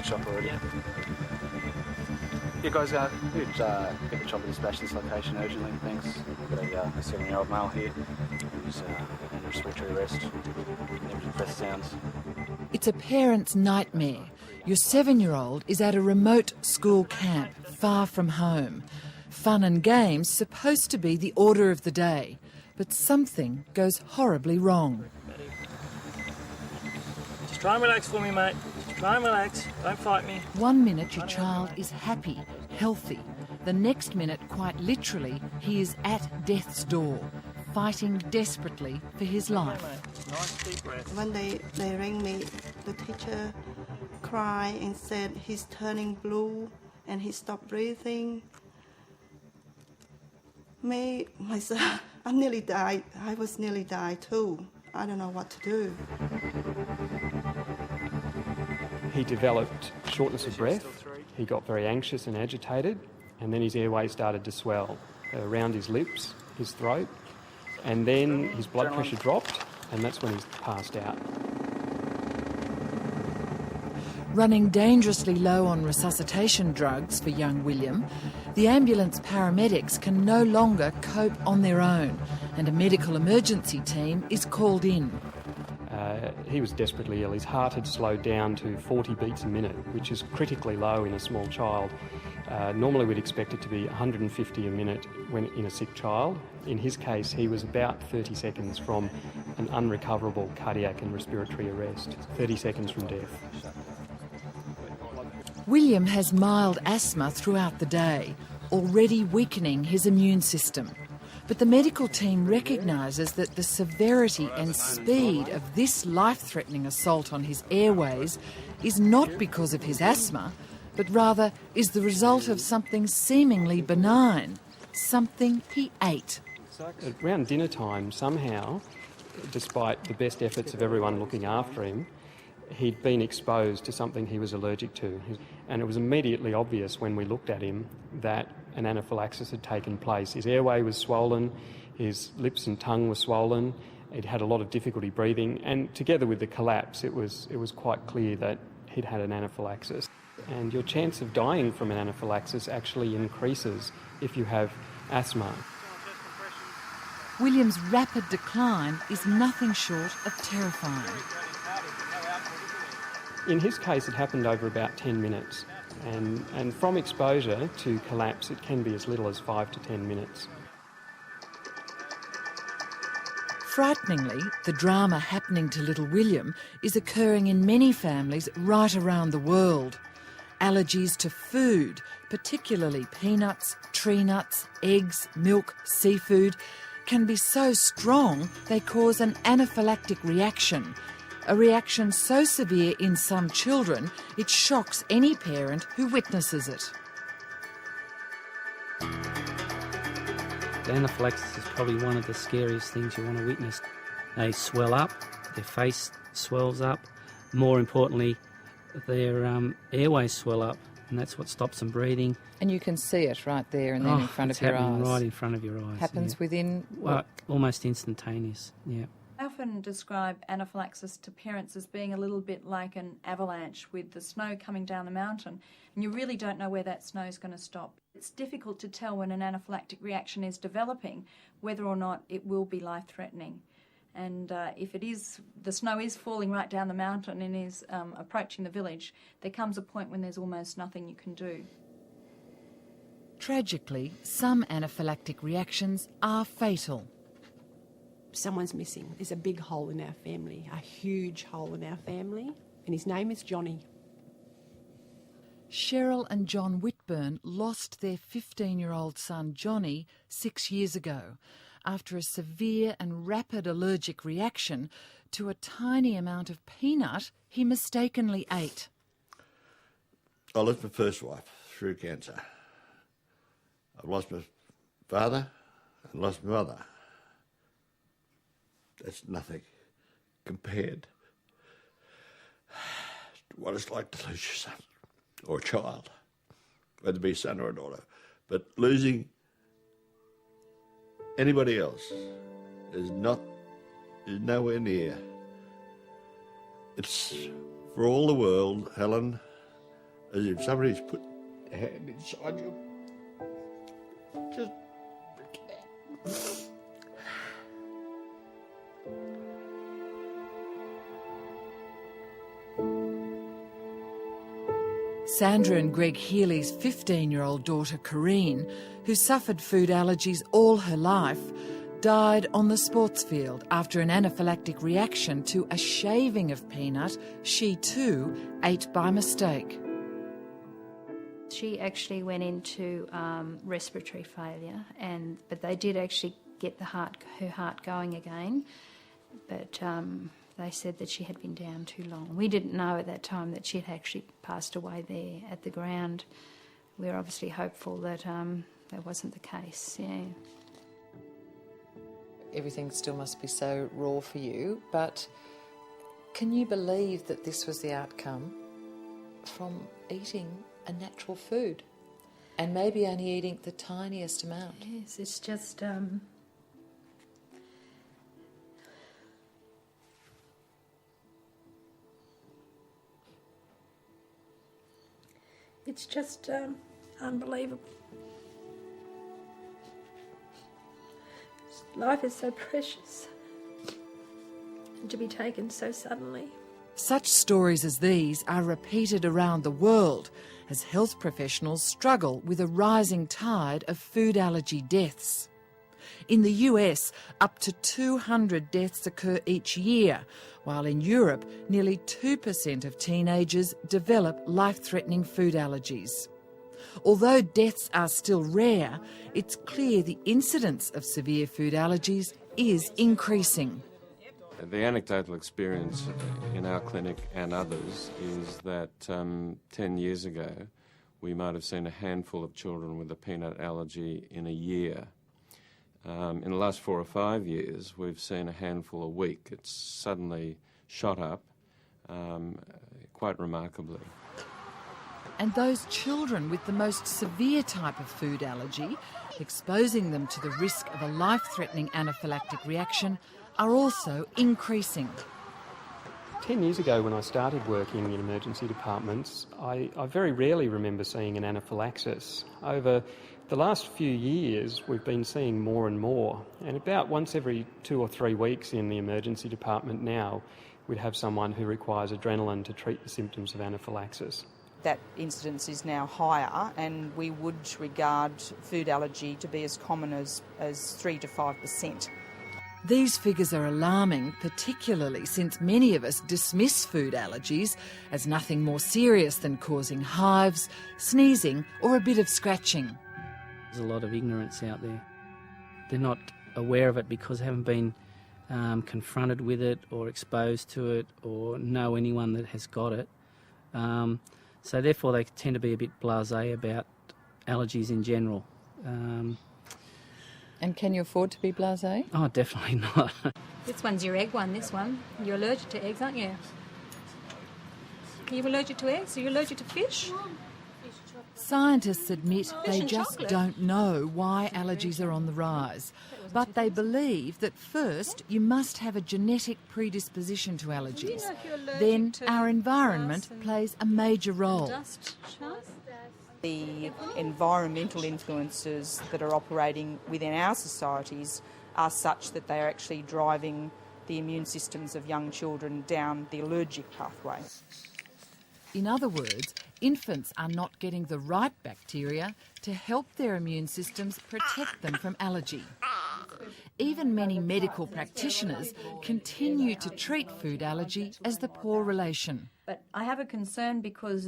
chocolate shop already. Yeah. You guys get the chocolate dispatched to this location urgently, thanks. We've got a 7-year-old male here who's under respiratory arrest. Never press sounds. It's a parent's nightmare. Your 7-year-old is at a remote school camp, far from home. Fun and games supposed to be the order of the day, but something goes horribly wrong. Just try and relax for me, mate. Just try and relax. Don't fight me. 1 minute your child is happy, healthy. The next minute, quite literally, he is at death's door, fighting desperately for his life. Nice deep breath. When they rang me, the teacher cried and said he's turning blue and he stopped breathing. Myself, I nearly died. I was nearly died too. I don't know what to do. He developed shortness of breath, he got very anxious and agitated, and then his airway started to swell around his lips, his throat, and then his blood pressure dropped, and that's when he passed out. Running dangerously low on resuscitation drugs for young William, the ambulance paramedics can no longer cope on their own, and a medical emergency team is called in. He was desperately ill. His heart had slowed down to 40 beats a minute, which is critically low in a small child. Normally we'd expect it to be 150 a minute when in a sick child. In his case, he was about 30 seconds from an unrecoverable cardiac and respiratory arrest, 30 seconds from death. William has mild asthma throughout the day, already weakening his immune system. But the medical team recognises that the severity and speed of this life-threatening assault on his airways is not because of his asthma, but rather is the result of something seemingly benign, something he ate. Around dinner time, somehow, despite the best efforts of everyone looking after him, he'd been exposed to something he was allergic to. And it was immediately obvious when we looked at him that an anaphylaxis had taken place. His airway was swollen, his lips and tongue were swollen, he'd had a lot of difficulty breathing, and together with the collapse, it was quite clear that he'd had an anaphylaxis. And your chance of dying from an anaphylaxis actually increases if you have asthma. William's rapid decline is nothing short of terrifying. In his case, it happened over about 10 minutes, and from exposure to collapse, it can be as little as 5 to 10 minutes. Frighteningly, the drama happening to little William is occurring in many families right around the world. Allergies to food, particularly peanuts, tree nuts, eggs, milk, seafood, can be so strong they cause an anaphylactic reaction, a reaction so severe in some children it shocks any parent who witnesses it. Anaphylaxis is probably one of the scariest things you want to witness. They swell up, their face swells up, more importantly their airways swell up, and that's what stops them breathing. And you can see it right there and then in front of your eyes. It's happening right in front of your eyes. Happens within... Well, almost instantaneous, yeah. I often describe anaphylaxis to parents as being a little bit like an avalanche with the snow coming down the mountain, and you really don't know where that snow is going to stop. It's difficult to tell when an anaphylactic reaction is developing whether or not it will be life-threatening. And if it is, the snow is falling right down the mountain and is approaching the village, there comes a point when there's almost nothing you can do. Tragically, some anaphylactic reactions are fatal. Someone's missing. There's a big hole in our family, a huge hole in our family, and his name is Johnny. Cheryl and John Whitburn lost their 15-year-old son Johnny 6 years ago after a severe and rapid allergic reaction to a tiny amount of peanut he mistakenly ate. I lost my first wife through cancer. I've lost my father and lost my mother. That's nothing compared to what it's like to lose your son or a child, whether it be a son or a daughter. But losing anybody else is nowhere near. It's for all the world, Helen, as if somebody's put a hand inside you. Just... Sandra and Greg Healy's 15-year-old daughter, Corrine, who suffered food allergies all her life, died on the sports field after an anaphylactic reaction to a shaving of peanut she too ate by mistake. She actually went into respiratory failure, but they did actually get her heart going again, but they said that she had been down too long. We didn't know at that time that she had actually passed away there at the ground. We were obviously hopeful that that wasn't the case, yeah. Everything still must be so raw for you, but can you believe that this was the outcome from eating a natural food and maybe only eating the tiniest amount? Yes, it's just... It's just unbelievable. Life is so precious, and to be taken so suddenly. Such stories as these are repeated around the world as health professionals struggle with a rising tide of food allergy deaths. In the US, up to 200 deaths occur each year, while in Europe, nearly 2% of teenagers develop life-threatening food allergies. Although deaths are still rare, it's clear the incidence of severe food allergies is increasing. The anecdotal experience in our clinic and others is that 10 years ago we might have seen a handful of children with a peanut allergy in a year. In the last 4 or 5 years we've seen a handful a week. It's suddenly shot up quite remarkably. And those children with the most severe type of food allergy, exposing them to the risk of a life-threatening anaphylactic reaction, are also increasing. 10 years ago when I started working in emergency departments, I very rarely remember seeing an anaphylaxis. Over the last few years we've been seeing more and more, and about once every 2 or 3 weeks in the emergency department now we'd have someone who requires adrenaline to treat the symptoms of anaphylaxis. That incidence is now higher, and we would regard food allergy to be as common as 3 to 5%. These figures are alarming, particularly since many of us dismiss food allergies as nothing more serious than causing hives, sneezing or a bit of scratching. There's a lot of ignorance out there. They're not aware of it because they haven't been confronted with it or exposed to it or know anyone that has got it. So therefore they tend to be a bit blasé about allergies in general. And can you afford to be blasé? Oh, definitely not. This one's your egg one, this one. You're allergic to eggs, aren't you? Are you allergic to eggs? Are you allergic to fish? Scientists admit they just don't know why allergies are on the rise, but they believe that first you must have a genetic predisposition to allergies. Then our environment plays a major role. The environmental influences that are operating within our societies are such that they are actually driving the immune systems of young children down the allergic pathway. In other words, infants are not getting the right bacteria to help their immune systems protect them from allergy. Even many medical practitioners continue to treat food allergy as the poor relation. But I have a concern because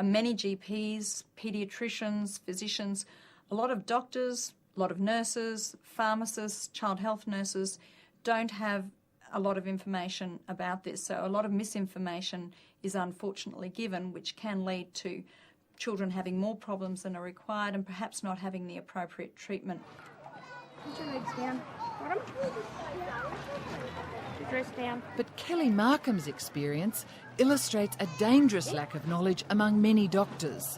many GPs, paediatricians, physicians, a lot of doctors, a lot of nurses, pharmacists, child health nurses don't have a lot of information about this. So a lot of misinformation is unfortunately given, which can lead to children having more problems than are required and perhaps not having the appropriate treatment. Put your legs down. Your dress down. But Kelly Markham's experience illustrates a dangerous lack of knowledge among many doctors.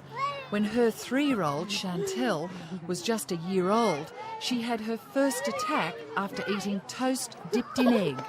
When her 3-year-old, Chantel, was just a year old, she had her first attack after eating toast dipped in egg.